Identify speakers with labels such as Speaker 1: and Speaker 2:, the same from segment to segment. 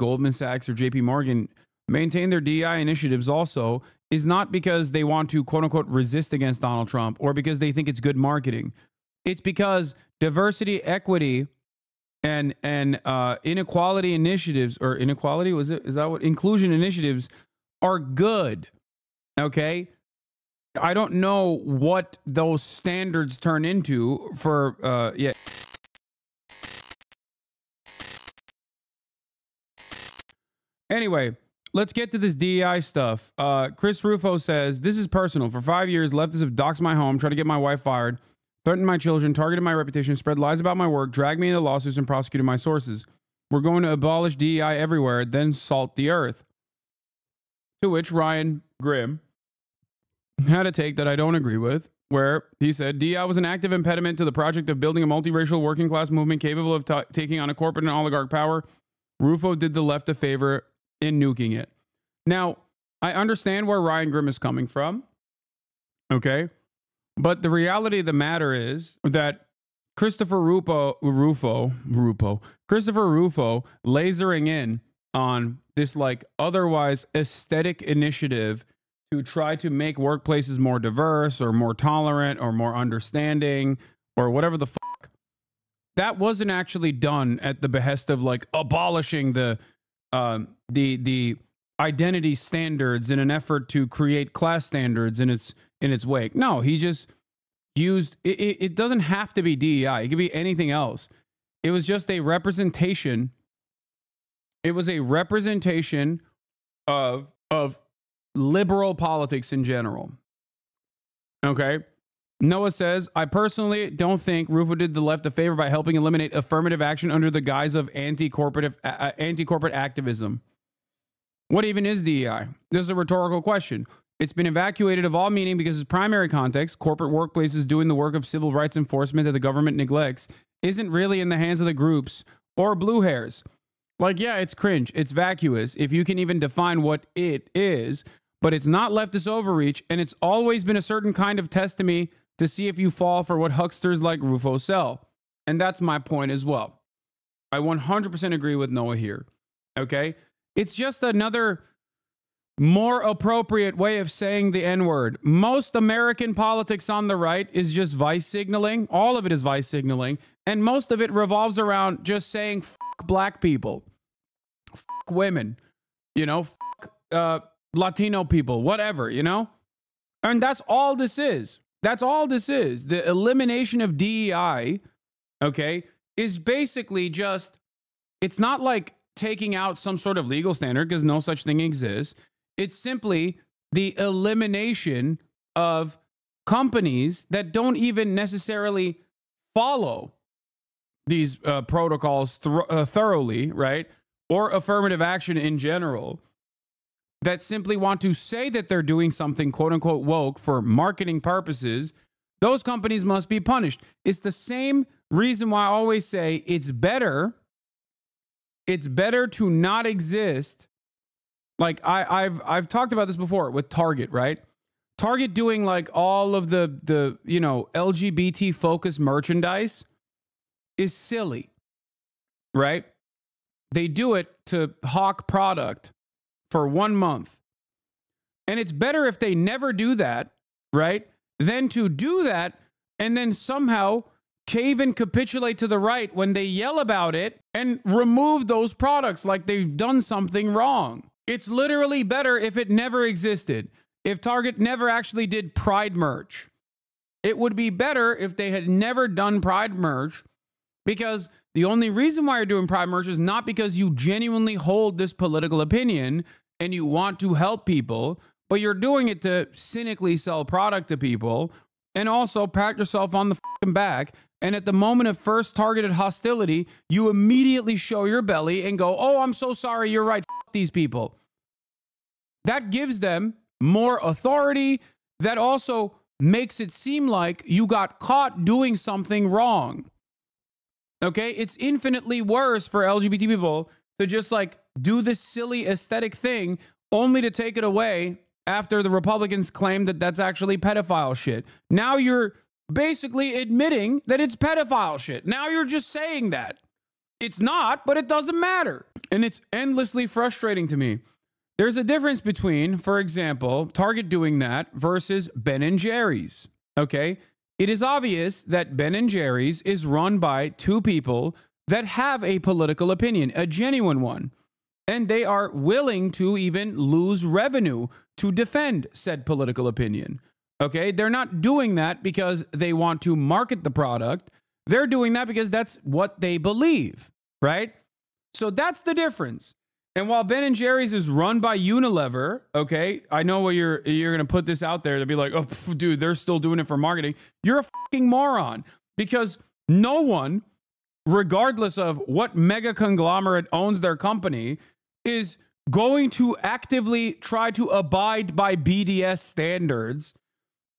Speaker 1: Goldman Sachs or JP Morgan maintain their DEI initiatives also is not because they want to, quote unquote, resist against Donald Trump or because they think it's good marketing. It's because diversity, equity, and inequality initiatives, or inequality, is that what? Inclusion initiatives are good. Okay? I don't know what those standards turn into for, yeah. Anyway, let's get to this DEI stuff. Chris Rufo says, this is personal. For 5 years, leftists have doxed my home, tried to get my wife fired, threatened my children, targeted my reputation, spread lies about my work, dragged me into lawsuits, and prosecuted my sources. We're going to abolish DEI everywhere, then salt the earth. To which Ryan Grimm had a take that I don't agree with, where he said, DEI was an active impediment to the project of building a multiracial working class movement capable of taking on a corporate and oligarch power. Rufo did the left a favor in nuking it. Now, I understand where Ryan Grimm is coming from, okay? But the reality of the matter is that Christopher Rufo lasering in on this like otherwise aesthetic initiative to try to make workplaces more diverse or more tolerant or more understanding or whatever the fuck. That wasn't actually done at the behest of like abolishing the identity standards in an effort to create class standards in its wake. No, he just used it doesn't have to be DEI. It could be anything else. It was just a representation. It was a representation of liberal politics in general. Okay? Noah says, I personally don't think Rufo did the left a favor by helping eliminate affirmative action under the guise of anti-corporate activism. What even is DEI? This is a rhetorical question. It's been evacuated of all meaning because its primary context, corporate workplaces doing the work of civil rights enforcement that the government neglects, isn't really in the hands of the groups or blue hairs. Like, yeah, it's cringe. It's vacuous, if you can even define what it is, but it's not leftist overreach, and it's always been a certain kind of test to me to see if you fall for what hucksters like Rufo sell. And that's my point as well. I 100% agree with Noah here. Okay? It's just another more appropriate way of saying the N-word. Most American politics on the right is just vice signaling. All of it is vice signaling. And most of it revolves around just saying fuck black people, fuck women, you know, fuck Latino people, whatever, you know? And that's all this is. That's all this is. The elimination of DEI, okay, is basically just, it's not like taking out some sort of legal standard because no such thing exists. It's simply the elimination of companies that don't even necessarily follow these protocols thoroughly, right? Or affirmative action in general, that simply want to say that they're doing something quote unquote woke for marketing purposes. Those companies must be punished. It's the same reason why I always say it's better to not exist. Like I've talked about this before with Target, right? Target doing like all of the you know, LGBT focused merchandise is silly, right? They do it to hawk product for 1 month. And it's better if they never do that, right? Than to do that and then somehow cave and capitulate to the right when they yell about it and remove those products like they've done something wrong. It's literally better if it never existed. If Target never actually did Pride merch, it would be better if they had never done Pride merch, because the only reason why you're doing Pride merch is not because you genuinely hold this political opinion and you want to help people, but you're doing it to cynically sell product to people and also pat yourself on the fucking back. And at the moment of first targeted hostility, you immediately show your belly and go, oh, I'm so sorry, you're right, fuck these people. That gives them more authority. That also makes it seem like you got caught doing something wrong. Okay? It's infinitely worse for LGBT people to just like do this silly aesthetic thing only to take it away after the Republicans claim that that's actually pedophile shit. Now you're basically admitting that it's pedophile shit. Now you're just saying that. It's not, but it doesn't matter. And it's endlessly frustrating to me. There's a difference between, for example, Target doing that versus Ben & Jerry's. Okay? It is obvious that Ben & Jerry's is run by two people that have a political opinion, a genuine one. And they are willing to even lose revenue to defend said political opinion. Okay? They're not doing that because they want to market the product. They're doing that because that's what they believe, right? So that's the difference. And while Ben & Jerry's is run by Unilever, okay, I know what you're going to put this out there to be like, oh, dude, they're still doing it for marketing. You're a fucking moron, because no one, regardless of what mega conglomerate owns their company, is going to actively try to abide by BDS standards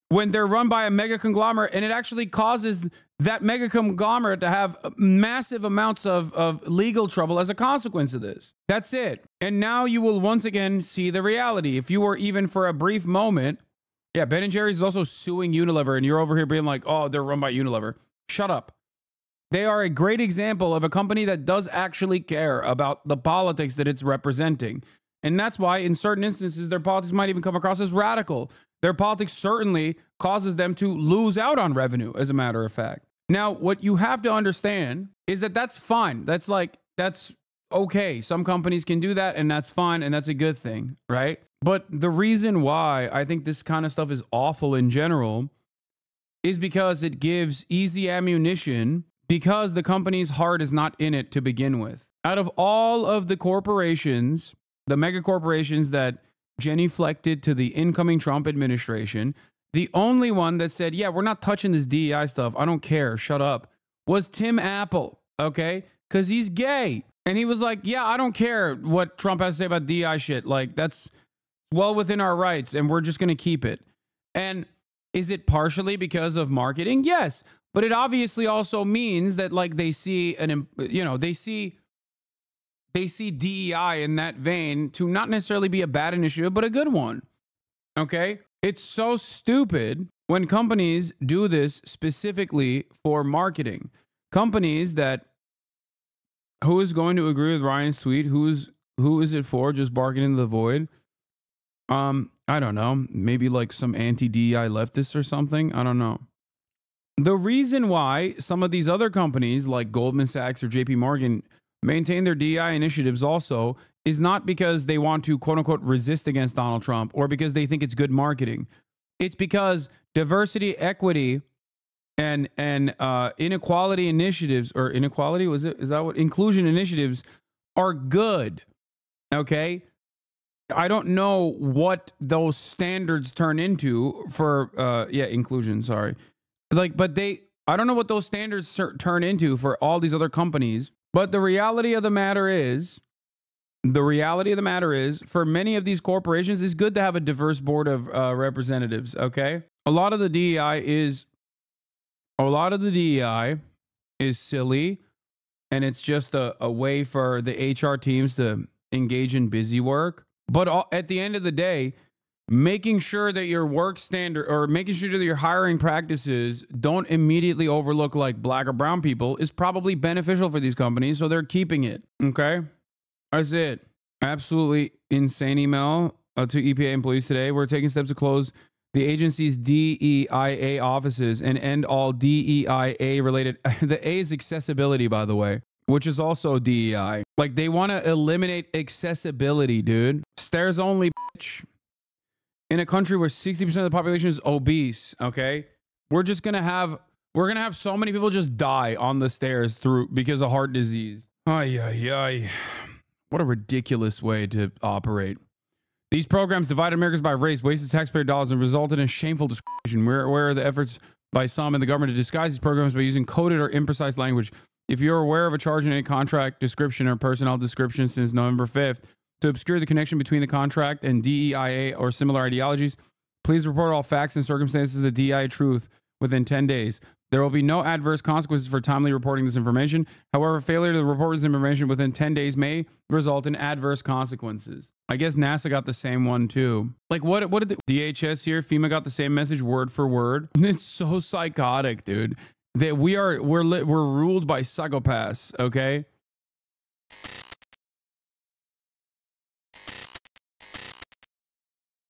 Speaker 1: when they're run by a mega conglomerate, and it actually causes that mega conglomerate to have massive amounts of legal trouble as a consequence of this. That's it. And now you will once again see the reality. If you were even for a brief moment, yeah, Ben & Jerry's is also suing Unilever, and you're over here being like, oh, they're run by Unilever. Shut up. They are a great example of a company that does actually care about the politics that it's representing. And that's why in certain instances, their politics might even come across as radical. Their politics certainly causes them to lose out on revenue, as a matter of fact. Now, what you have to understand is that that's fine. That's okay. Some companies can do that, and that's fine, and that's a good thing, right? But the reason why I think this kind of stuff is awful in general is because it gives easy ammunition, because the company's heart is not in it to begin with. Out of all of the corporations, the mega corporations that genuflected to the incoming Trump administration, the only one that said, yeah, we're not touching this DEI stuff, I don't care, shut up, was Tim Apple, okay? Because he's gay. And he was like, yeah, I don't care what Trump has to say about DEI shit. Like, that's well within our rights, and we're just going to keep it. And is it partially because of marketing? Yes. But it obviously also means that, like, they see DEI in that vein to not necessarily be a bad initiative, but a good one. Okay? It's so stupid when companies do this specifically for marketing. Companies that, who is going to agree with Ryan's tweet? Who is it for? Just barking into the void? I don't know. Maybe like some anti-DEI leftists or something. I don't know. The reason why some of these other companies like Goldman Sachs or JP Morgan maintain their DEI initiatives also is not because they want to, quote unquote, resist against Donald Trump or because they think it's good marketing. It's because diversity, equity, and inequality initiatives, or inequality, is that what? Inclusion initiatives are good. Okay? I don't know what those standards turn into for, inclusion, sorry. Like, but I don't know what those standards turn into for all these other companies. But the reality of the matter is, for many of these corporations, it's good to have a diverse board of representatives, okay? A lot of the DEI is silly, and it's just a way for the HR teams to engage in busy work. But at the end of the day, making sure that your work standard, or making sure that your hiring practices don't immediately overlook like black or brown people, is probably beneficial for these companies, so they're keeping it. Okay, that's it. Absolutely insane email to EPA employees today. We're taking steps to close the agency's DEIA offices and end all DEIA related. The A is accessibility, by the way, which is also DEI. Like, they want to eliminate accessibility, dude. Stairs only, bitch. In a country where 60% of the population is obese, okay? We're gonna have so many people just die on the stairs because of heart disease. Ay, ay, ay. What a ridiculous way to operate. These programs divide Americans by race, wasted taxpayer dollars, and resulted in shameful discrimination. We're aware of the efforts by some in the government to disguise these programs by using coded or imprecise language. If you're aware of a charge in any contract description or personnel description since November 5th, to obscure the connection between the contract and DEIA or similar ideologies, please report all facts and circumstances of the DEIA truth within 10 days. There will be no adverse consequences for timely reporting this information. However, failure to report this information within 10 days may result in adverse consequences. I guess NASA got the same one too. Like, what did the DHS here? FEMA got the same message word for word. It's so psychotic, dude. That we're ruled by psychopaths, okay?